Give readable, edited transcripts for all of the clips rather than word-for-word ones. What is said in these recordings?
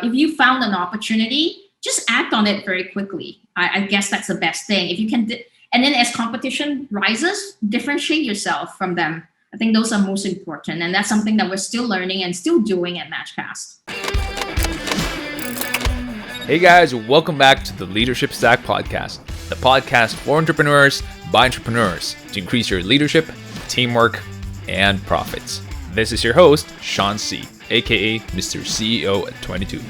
If you found an opportunity, just act on it very quickly. I guess that's the best thing. If you can, and then as competition rises, differentiate yourself from them. I think those are most important. And that's something that we're still learning and still doing at Matchcast. Hey guys, welcome back to the Leadership Stack Podcast, the podcast for entrepreneurs by entrepreneurs to increase your leadership, teamwork, and profits. This is your host, Sean C., aka Mr. CEO at 22.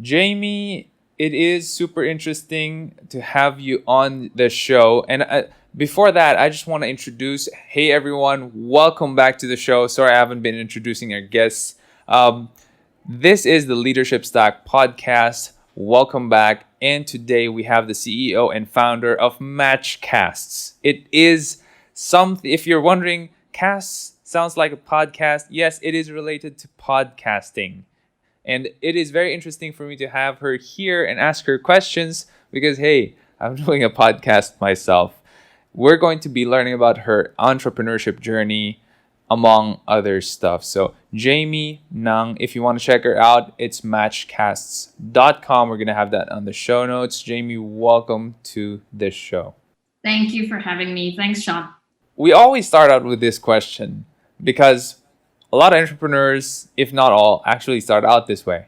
Jaime, it is super interesting to have you on the show. And before that, I just want to introduce, hey everyone, welcome back to the show. Sorry, I haven't been introducing our guests. This is the Leadership Stack Podcast. Welcome back. And today we have the CEO and founder of Matchcasts. It is something, if you're wondering, casts sounds like a podcast. Yes, it is related to podcasting. And it is very interesting for me to have her here and ask her questions because, hey, I'm doing a podcast myself. We're going to be learning about her entrepreneurship journey, among other stuff. So Jaime Ng, if you want to check her out, it's matchcasts.com. We're going to have that on the show notes. Jaime, welcome to this show. Thank you for having me. Thanks, Sean. We always start out with this question because a lot of entrepreneurs, if not all, actually start out this way.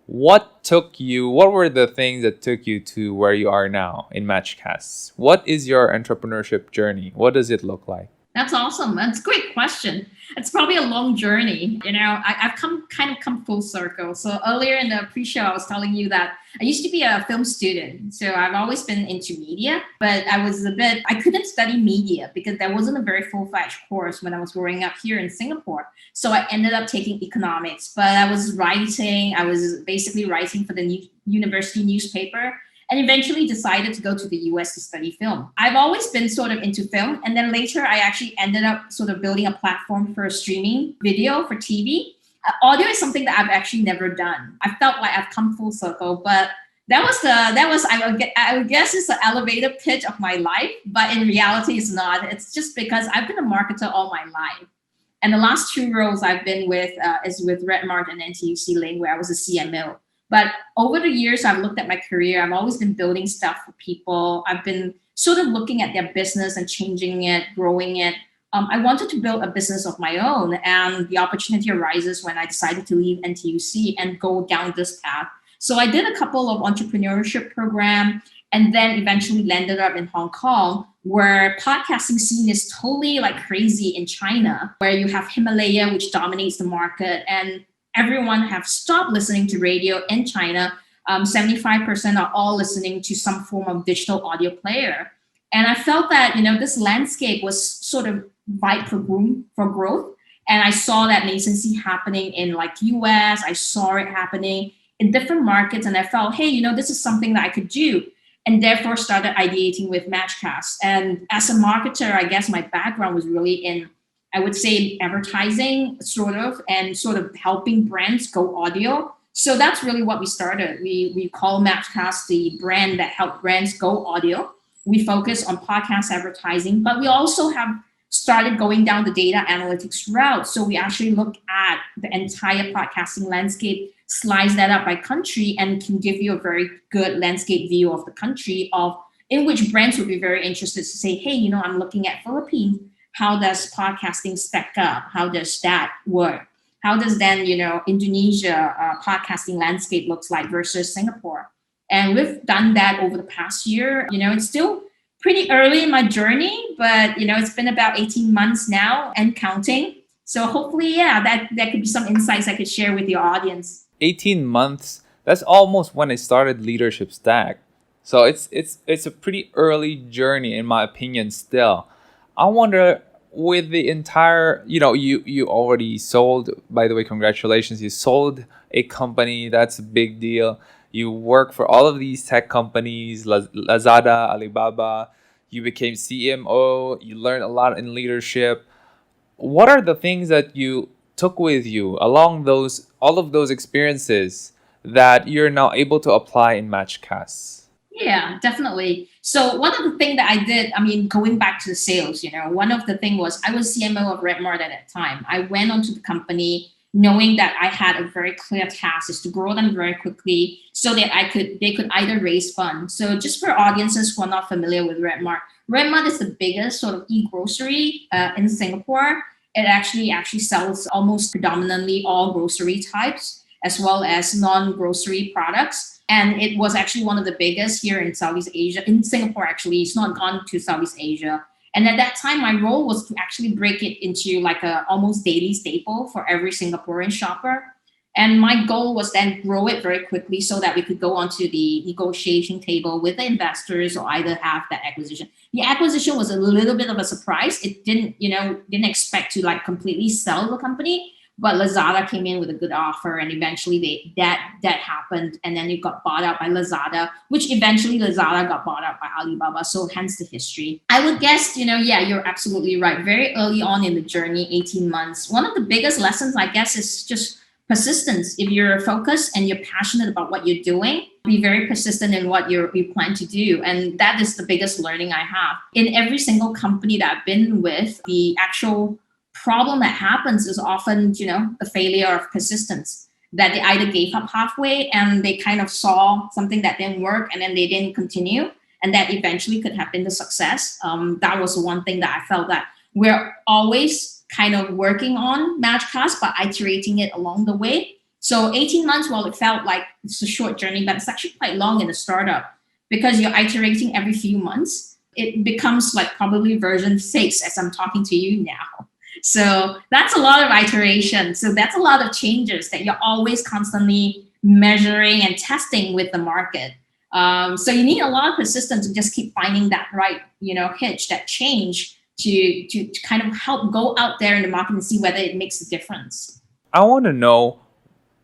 What were the things that took you to where you are now in Matchcasts? What is your entrepreneurship journey? What does it look like? That's awesome. That's a great question. It's probably a long journey. I've come full circle. So earlier in the pre-show, I was telling you that I used to be a film student. So I've always been into media, but I couldn't study media because there wasn't a very full-fledged course when I was growing up here in Singapore. So I ended up taking economics, but I was basically writing for the university newspaper, and eventually decided to go to the US to study film. I've always been sort of into film. And then later, I actually ended up sort of building a platform for streaming video for TV. Audio is something that I've actually never done. I felt like I've come full circle, but I would guess it's the elevator pitch of my life, but in reality, it's not. It's just because I've been a marketer all my life. And the last two roles I've been with is with Redmart and NTUC Link, where I was a CMO. But over the years, I've looked at my career. I've always been building stuff for people. I've been sort of looking at their business and changing it, growing it. I wanted to build a business of my own. And the opportunity arises when I decided to leave NTUC and go down this path. So I did a couple of entrepreneurship programs and then eventually landed up in Hong Kong, where podcasting scene is totally like crazy in China, where you have Himalaya, which dominates the market, and everyone have stopped listening to radio in China. 75% are all listening to some form of digital audio player. And I felt that, this landscape was sort of ripe for growth. And I saw that nascency happening in like US. I saw it happening in different markets. And I felt, hey, this is something that I could do. And therefore started ideating with Matchcast. And as a marketer, I guess my background was really in, I would say, advertising and sort of helping brands go audio. So that's really what we started. We call Matchcast the brand that helped brands go audio. We focus on podcast advertising, but we also have started going down the data analytics route. So we actually look at the entire podcasting landscape, slice that up by country, and can give you a very good landscape view of the country in which brands would be very interested to say, hey, I'm looking at Philippines. How does podcasting stack up? How does that work? How does then, Indonesia podcasting landscape looks like versus Singapore? And we've done that over the past year. It's still pretty early in my journey, but, it's been about 18 months now and counting. So hopefully, that could be some insights I could share with your audience. 18 months, that's almost when I started Leadership Stack. So it's a pretty early journey, in my opinion, still. I wonder, with the entire, you already sold, by the way, congratulations, you sold a company. That's a big deal. You work for all of these tech companies, Lazada, Alibaba. You became CMO. You learned a lot in leadership. What are the things that you took with you along all of those experiences that you're now able to apply in Matchcasts? Yeah, definitely. So one of the things that I did, I mean, going back to the sales, one of the thing was I was CMO of Redmart at that time. I went onto the company knowing that I had a very clear task is to grow them very quickly so that they could either raise funds. So just for audiences who are not familiar with Redmart, Redmart is the biggest sort of e-grocery in Singapore. It actually sells almost predominantly all grocery types as well as non-grocery products. And it was actually one of the biggest here in Southeast Asia, in Singapore, actually. It's not gone to Southeast Asia. And at that time, my role was to actually break it into like a almost daily staple for every Singaporean shopper. And my goal was then grow it very quickly so that we could go onto the negotiation table with the investors or either have that acquisition. The acquisition was a little bit of a surprise. It didn't expect to like completely sell the company, but Lazada came in with a good offer, and eventually that happened, and then it got bought out by Lazada, which eventually Lazada got bought out by Alibaba. So hence the history. I would guess, yeah, you're absolutely right. Very early on in the journey, 18 months. One of the biggest lessons, I guess, is just persistence. If you're focused and you're passionate about what you're doing, be very persistent in what you plan to do. And that is the biggest learning I have. In every single company that I've been with, the actual problem that happens is often, the failure of persistence, that they either gave up halfway and they kind of saw something that didn't work and then they didn't continue. And that eventually could have been the success. That was one thing that I felt that we're always kind of working on Masterclass, but iterating it along the way. So 18 months, well, it felt like it's a short journey, but it's actually quite long in a startup because you're iterating every few months. It becomes like probably version 6 as I'm talking to you now. So that's a lot of iteration. So that's a lot of changes that you're always constantly measuring and testing with the market. So you need a lot of persistence to just keep finding that right, hitch, that change to kind of help go out there in the market and see whether it makes a difference. I want to know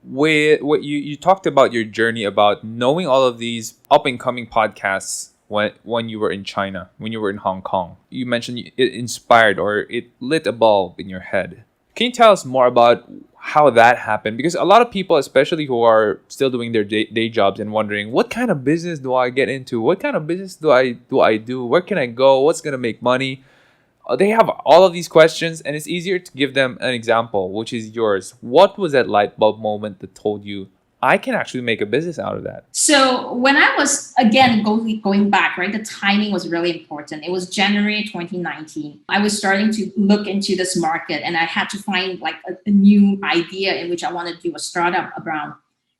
what you talked about your journey about knowing all of these up and coming podcasts when you were in China, when you were in Hong Kong. You mentioned it inspired or it lit a bulb in your head. Can you tell us more about how that happened? Because a lot of people, especially who are still doing their day jobs and wondering, what kind of business do I get into? What kind of business do I do? Where can I go? What's going to make money? They have all of these questions, and it's easier to give them an example, which is yours. What was that light bulb moment that told you, I can actually make a business out of that? So when I was, again, going back, right, the timing was really important. It was January 2019. I was starting to look into this market, and I had to find like a new idea in which I wanted to do a startup around.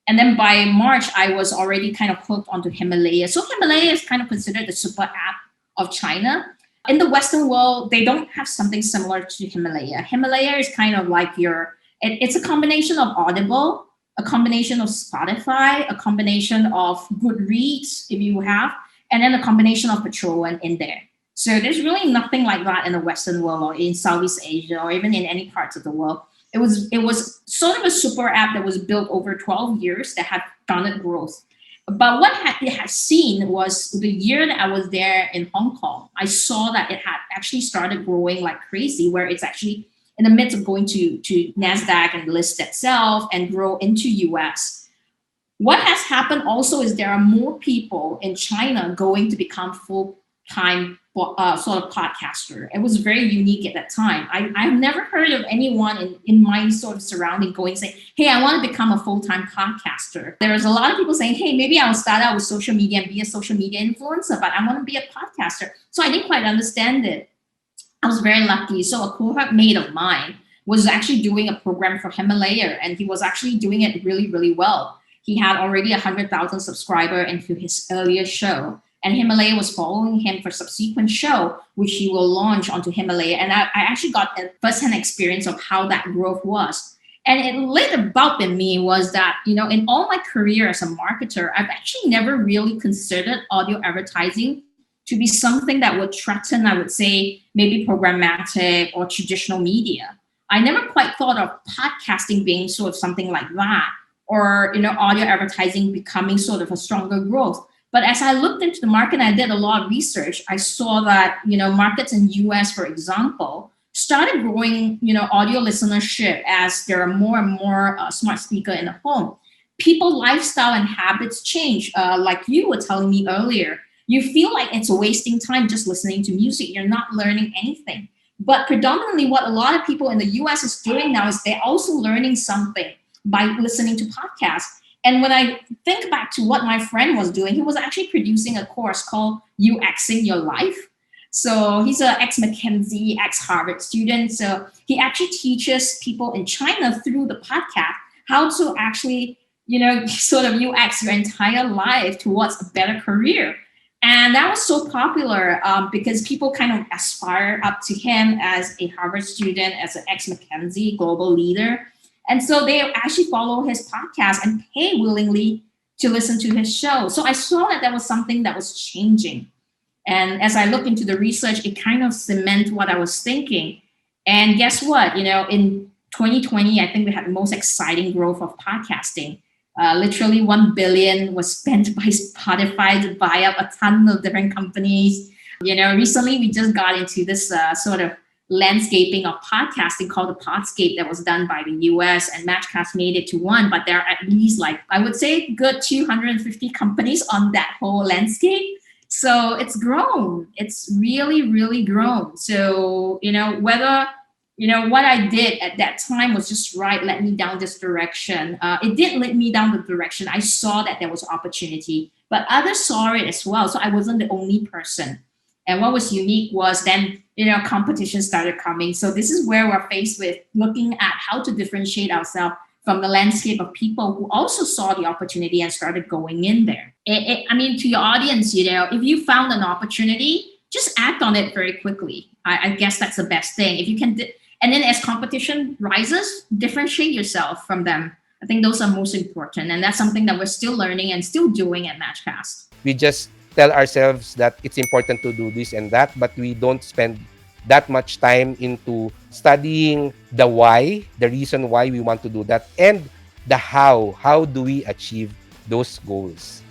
And then by March, I was already kind of hooked onto Himalaya. So Himalaya is kind of considered the super app of China. In the Western world, they don't have something similar to Himalaya. Himalaya is kind of like it's a combination of Audible, a combination of Spotify, a combination of Goodreads, if you have, and then a combination of Patron in there. So there's really nothing like that in the Western world or in Southeast Asia or even in any parts of the world. It was sort of a super app that was built over 12 years that had garnered growth. But what it had seen was the year that I was there in Hong Kong, I saw that it had actually started growing like crazy, where it's actually in the midst of going to NASDAQ and list itself and grow into US. What has happened also is there are more people in China going to become full-time sort of podcaster. It was very unique at that time. I've never heard of anyone in my sort of surrounding going saying, hey, I want to become a full-time podcaster. There was a lot of people saying, hey, maybe I'll start out with social media and be a social media influencer, but I want to be a podcaster. So I didn't quite understand it. I was very lucky. So a cohort mate of mine was actually doing a program for Himalaya, and he was actually doing it really, really well. He had already 100,000 subscribers into his earlier show. And Himalaya was following him for subsequent show, which he will launch onto Himalaya. And I actually got a firsthand experience of how that growth was. And it lit a bulb in me was that, in all my career as a marketer, I've actually never really considered audio advertising to be something that would threaten, I would say, maybe programmatic or traditional media. I never quite thought of podcasting being sort of something like that, or audio advertising becoming sort of a stronger growth. But as I looked into the market and I did a lot of research, I saw that, markets in US, for example, started growing, audio listenership as there are more and more smart speaker in the home. people lifestyle and habits change. Like you were telling me earlier, you feel like it's wasting time just listening to music. You're not learning anything. But predominantly, what a lot of people in the US is doing now is they're also learning something by listening to podcasts. And when I think back to what my friend was doing, he was actually producing a course called UXing Your Life. So he's an ex McKinsey, ex Harvard student. So he actually teaches people in China through the podcast how to actually, sort of UX your entire life towards a better career. And that was so popular because people kind of aspire up to him as a Harvard student, as an ex McKinsey global leader. And so they actually follow his podcast and pay willingly to listen to his show. So I saw that was something that was changing. And as I look into the research, it kind of cement what I was thinking. And guess what? In 2020, I think we had the most exciting growth of podcasting. Literally 1 billion was spent by Spotify to buy up a ton of different companies. Recently we just got into this sort of landscaping of podcasting called the Podscape that was done by the US, and Matchcast made it to one, but there are at least, like, I would say, good 250 companies on that whole landscape. So it's grown. It's really, really grown. So, whether what I did at that time was just right, led me down this direction. It did lead me down the direction. I saw that there was opportunity, but others saw it as well. So I wasn't the only person. And what was unique was then, competition started coming. So this is where we're faced with looking at how to differentiate ourselves from the landscape of people who also saw the opportunity and started going in there. To your audience, if you found an opportunity, just act on it very quickly. I guess that's the best thing. If you can, and then as competition rises, differentiate yourself from them. I think those are most important. And that's something that we're still learning and still doing at Matchcast. We just tell ourselves that it's important to do this and that, but we don't spend that much time into studying the why, the reason why we want to do that, and the how. How do we achieve those goals?